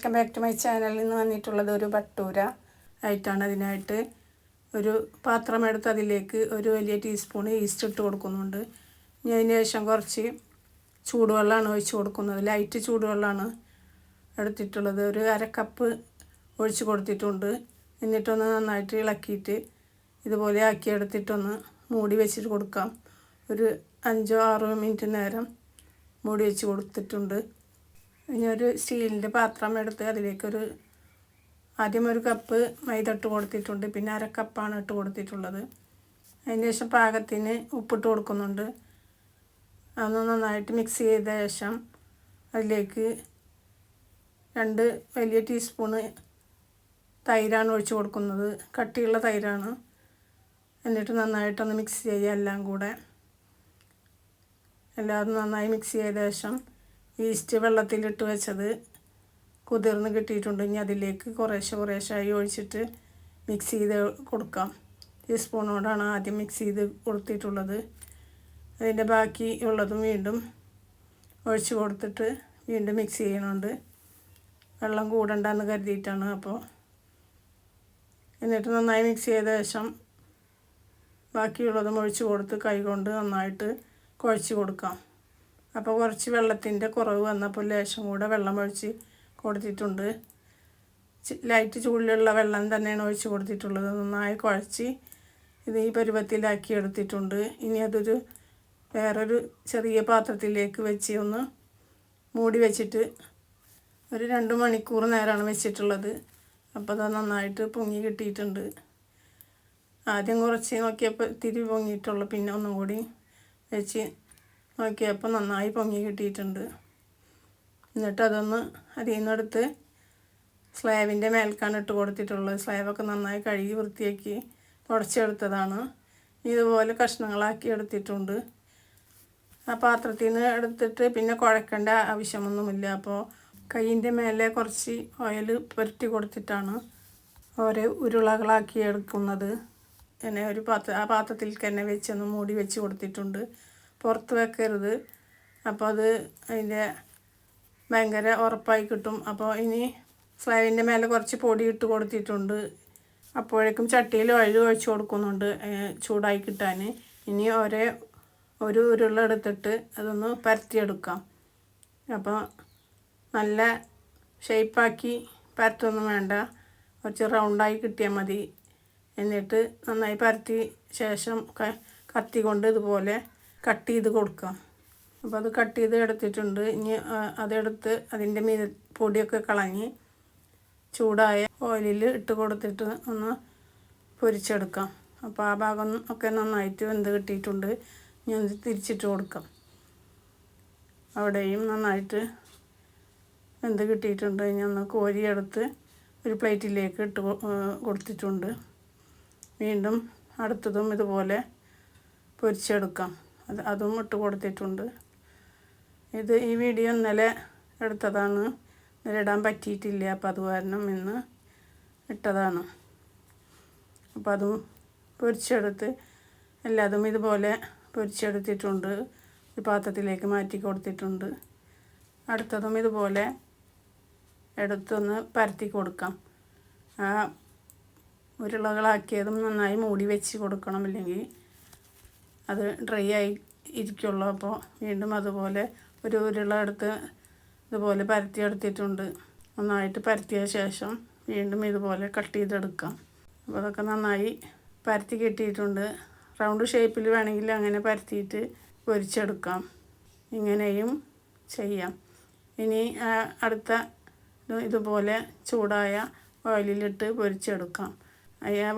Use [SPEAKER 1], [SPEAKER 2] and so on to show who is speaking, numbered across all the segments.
[SPEAKER 1] Welcome back to my ചാനലിൽ നിന്ന് വന്നിട്ടുള്ളത് ഒരു ഭട്ടൂര ആയിട്ടാണ്. അതിനായിട്ട് ഒരു പാത്രം എടുത്ത് അതിലേക്ക് ഒരു വലിയ ടീസ്പൂൺ ഈസ്റ്റ് ഇട്ട് കൊടുക്കുന്നുണ്ട്. ഇനി അതിന് ശേഷം കുറച്ച് ചൂടുവെള്ളമാണ് ഒഴിച്ച് കൊടുക്കുന്നത്. ലൈറ്റ് ചൂടുവെള്ളമാണ് എടുത്തിട്ടുള്ളത്. ഒരു അരക്കപ്പ് ഒഴിച്ച് കൊടുത്തിട്ടുണ്ട്. എന്നിട്ടൊന്ന് നന്നായിട്ട് ഇളക്കിയിട്ട് ഇതുപോലെ ആക്കി എടുത്തിട്ടൊന്ന് മൂടി വെച്ചിട്ട് കൊടുക്കാം. ഒരു 5-6 മിനിറ്റ് നേരം മൂടി വെച്ച് കൊടുത്തിട്ടുണ്ട്. ഇനി ഒരു സ്റ്റീലിൻ്റെ പാത്രം എടുത്ത് അതിലേക്കൊരു ആദ്യം ഒരു കപ്പ് മൈദ ഇട്ട് കൊടുത്തിട്ടുണ്ട്. പിന്നെ അരക്കപ്പാണ് ഇട്ട് കൊടുത്തിട്ടുള്ളത്. അതിന് ശേഷം പാകത്തിന് ഉപ്പിട്ട് കൊടുക്കുന്നുണ്ട്. അതൊന്ന് നന്നായിട്ട് മിക്സ് ചെയ്ത ശേഷം അതിലേക്ക് 2 വലിയ ടീസ്പൂണ് തൈരാണ് ഒഴിച്ച് കൊടുക്കുന്നത്. കട്ടിയുള്ള തൈരാണ്. എന്നിട്ട് നന്നായിട്ടൊന്ന് മിക്സ് ചെയ്യുക. എല്ലാം നന്നായി മിക്സ് ചെയ്ത ശേഷം ഈസ്റ്റ് വെള്ളത്തിലിട്ട് വെച്ചത് കുതിർന്ന് കിട്ടിയിട്ടുണ്ട്. ഇനി അതിലേക്ക് കുറേശ്ശായി ഒഴിച്ചിട്ട് മിക്സ് ചെയ്ത് കൊടുക്കാം. ടീസ്പൂണോടാണ് ആദ്യം മിക്സ് ചെയ്ത് കൊടുത്തിട്ടുള്ളത്. അതിൻ്റെ ബാക്കി ഉള്ളതും വീണ്ടും ഒഴിച്ച് കൊടുത്തിട്ട് വീണ്ടും മിക്സ് ചെയ്യണുണ്ട്. വെള്ളം കൂടണ്ടെന്ന് കരുതിയിട്ടാണ്. എന്നിട്ട് നന്നായി മിക്സ് ചെയ്ത ശേഷം ബാക്കിയുള്ളതും ഒഴിച്ച് കൊടുത്ത് കൈകൊണ്ട് നന്നായിട്ട് കുഴച്ച് കൊടുക്കാം. അപ്പോൾ കുറച്ച് വെള്ളത്തിൻ്റെ കുറവ് വന്നപ്പോൾ ലേശം കൂടെ വെള്ളം ഒഴിച്ച് കൊടുത്തിട്ടുണ്ട്. ലൈറ്റ് ചൂടിലുള്ള വെള്ളം തന്നെയാണ് ഒഴിച്ച് കൊടുത്തിട്ടുള്ളത്. നന്നായി കുഴച്ച് ഇത് ഈ പരുവത്തിലാക്കി എടുത്തിട്ടുണ്ട്. ഇനി അതൊരു വേറൊരു ചെറിയ പാത്രത്തിലേക്ക് വെച്ച് ഒന്ന് മൂടി വെച്ചിട്ട് ഒരു 2 മണിക്കൂർ നേരമാണ് വെച്ചിട്ടുള്ളത്. അപ്പോൾ അത് നന്നായിട്ട് പൊങ്ങി കിട്ടിയിട്ടുണ്ട്. ആദ്യം കുറച്ച് നോക്കിയപ്പോൾ ഇത്തിരി പൊങ്ങിയിട്ടുള്ളൂ. പിന്നെ ഒന്നും കൂടി വെച്ച് നോക്കിയപ്പോൾ നന്നായി പൊങ്ങി കിട്ടിയിട്ടുണ്ട്. എന്നിട്ട് അതൊന്ന് അതിൽ നിന്നെടുത്ത് സ്ലാബിൻ്റെ മേൽക്കാണ് ഇട്ട് കൊടുത്തിട്ടുള്ളത്. സ്ലാബൊക്കെ നന്നായി കഴുകി വൃത്തിയാക്കി തുടച്ചെടുത്തതാണ്. ഇതുപോലെ കഷ്ണങ്ങളാക്കി എടുത്തിട്ടുണ്ട്. ആ പാത്രത്തിൽ നിന്ന് എടുത്തിട്ട് പിന്നെ കുഴക്കേണ്ട ആവശ്യമൊന്നുമില്ല. അപ്പോൾ കൈയിൻ്റെ മേലെ കുറച്ച് ഓയിൽ പുരട്ടി കൊടുത്തിട്ടാണ് ഓരോ ഉരുളകളാക്കി എടുക്കുന്നത്. പിന്നെ ആ പാത്രത്തിൽ തന്നെ വെച്ചൊന്ന് മൂടി വെച്ച് കൊടുത്തിട്ടുണ്ട്. പുറത്ത് വെക്കരുത്. അപ്പോൾ അത് അതിൻ്റെ ഭയങ്കര ഉറപ്പായി കിട്ടും. അപ്പോൾ ഇനി സ്ലാബിൻ്റെ മേലെ കുറച്ച് പൊടി ഇട്ട് കൊടുത്തിട്ടുണ്ട്. അപ്പോഴേക്കും ചട്ടിയിൽ ഓയിൽ ഒഴിച്ച് കൊടുക്കുന്നുണ്ട് ചൂടായി കിട്ടാൻ. ഇനി ഒരു ഉരുള എടുത്തിട്ട് അതൊന്ന് പരത്തിയെടുക്കാം. അപ്പോൾ നല്ല ഷേപ്പാക്കി പരത്തൊന്നും വേണ്ട, കുറച്ച് റൗണ്ടായി കിട്ടിയാൽ മതി. എന്നിട്ട് നന്നായി പരത്തി ശേഷം കത്തി കൊണ്ട് ഇതുപോലെ കട്ട് ചെയ്ത് കൊടുക്കാം. അപ്പോൾ അത് കട്ട് ചെയ്ത് എടുത്തിട്ടുണ്ട്. ഇനി അതെടുത്ത് അതിൻ്റെ പൊടിയൊക്കെ കളഞ്ഞ് ചൂടായ ഓയിലിൽ ഇട്ട് കൊടുത്തിട്ട് ഒന്ന് പൊരിച്ചെടുക്കാം. അപ്പോൾ ആ ഭാഗം ഒക്കെ നന്നായിട്ട് വെന്ത് കിട്ടിയിട്ടുണ്ട്. ഇനി ഒന്ന് തിരിച്ചിട്ട് കൊടുക്കാം. അവിടെയും നന്നായിട്ട് വെന്ത് കിട്ടിയിട്ടുണ്ട്. ഇനി ഒന്ന് കോരിയെടുത്ത് ഒരു പ്ലേറ്റിലേക്ക് ഇട്ട് കൊടുത്തിട്ടുണ്ട്. വീണ്ടും അടുത്തതും ഇതുപോലെ പൊരിച്ചെടുക്കാം. അതും ഇട്ട് കൊടുത്തിട്ടുണ്ട്. ഈ വീഡിയോ ഇന്നലെ എടുത്തതാണ്. ഇന്നലെ ഇടാൻ പറ്റിയിട്ടില്ല. അപ്പോൾ അത് കാരണം ഇന്ന് ഇട്ടതാണ്. അപ്പോൾ അതും പൊരിച്ചെടുത്ത് എല്ലാതും ഇതുപോലെ പൊരിച്ചെടുത്തിട്ടുണ്ട്. ഒരു പാത്രത്തിലേക്ക് മാറ്റി കൊടുത്തിട്ടുണ്ട്. അടുത്തതും ഇതുപോലെ എടുത്തൊന്ന് പരത്തി കൊടുക്കാം. ആ ഉരുളകളാക്കിയതും നന്നായി മൂടി വെച്ച് കൊടുക്കണം, ഇല്ലെങ്കിൽ അത് ഡ്രൈ ആയി ഇരിക്കുള്ളൂ. അപ്പോൾ വീണ്ടും അതുപോലെ ഒരു ഉരുള എടുത്ത് ഇതുപോലെ പരത്തിയെടുത്തിട്ടുണ്ട്. നന്നായിട്ട് പരത്തിയ ശേഷം വീണ്ടും ഇതുപോലെ കട്ട് ചെയ്തെടുക്കാം. അപ്പോൾ അതൊക്കെ നന്നായി പരത്തി കിട്ടിയിട്ടുണ്ട്. റൗണ്ട് ഷേപ്പിൽ വേണമെങ്കിൽ അങ്ങനെ പരത്തിയിട്ട് പൊരിച്ചെടുക്കാം. ഇങ്ങനെയും ചെയ്യാം. ഇനി അടുത്ത ഇതുപോലെ ചൂടായ ഓയിലിലിട്ട് പൊരിച്ചെടുക്കാം.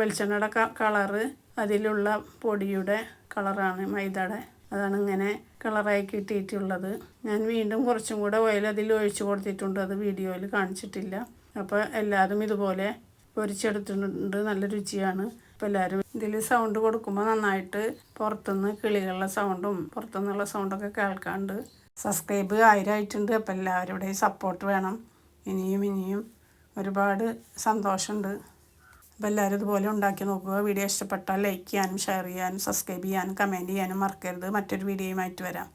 [SPEAKER 1] വെളിച്ചെണ്ണയുടെ കളറ് അതിലുള്ള പൊടിയുടെ കളറാണ്, മൈദയുടെ. അതാണ് ഇങ്ങനെ കളറായി കിട്ടിയിട്ടുള്ളത്. ഞാൻ വീണ്ടും കുറച്ചും കൂടെ ഓയിൽ അതിൽ ഒഴിച്ച് കൊടുത്തിട്ടുണ്ട്. അത് വീഡിയോയിൽ കാണിച്ചിട്ടില്ല. അപ്പോൾ എല്ലാതും ഇതുപോലെ പൊരിച്ചെടുത്തിട്ടുണ്ട്. നല്ല രുചിയാണ്. അപ്പോൾ എല്ലാവരും ഇതിൽ സൗണ്ട് കൊടുക്കുമ്പോൾ നന്നായിട്ട് പുറത്തുനിന്ന് കിളികളുടെ സൗണ്ടും പുറത്തുനിന്നുള്ള സൗണ്ടൊക്കെ കേൾക്കാണ്ട്. സബ്സ്ക്രൈബ് 1000 ആയിട്ടുണ്ട്. അപ്പോൾ എല്ലാവരുടെയും സപ്പോർട്ട് വേണം. ഇനിയും ഒരുപാട് സന്തോഷമുണ്ട്. അപ്പോൾ എല്ലാവരും ഇതുപോലെ ഉണ്ടാക്കി നോക്കുക. വീഡിയോ ഇഷ്ടപ്പെട്ടാൽ ലൈക്ക് ചെയ്യാനും ഷെയർ ചെയ്യാനും സബ്സ്ക്രൈബ് ചെയ്യാനും കമൻറ്റ് ചെയ്യാനും മറക്കരുത്. മറ്റൊരു വീഡിയോയുമായിട്ട് വരാം.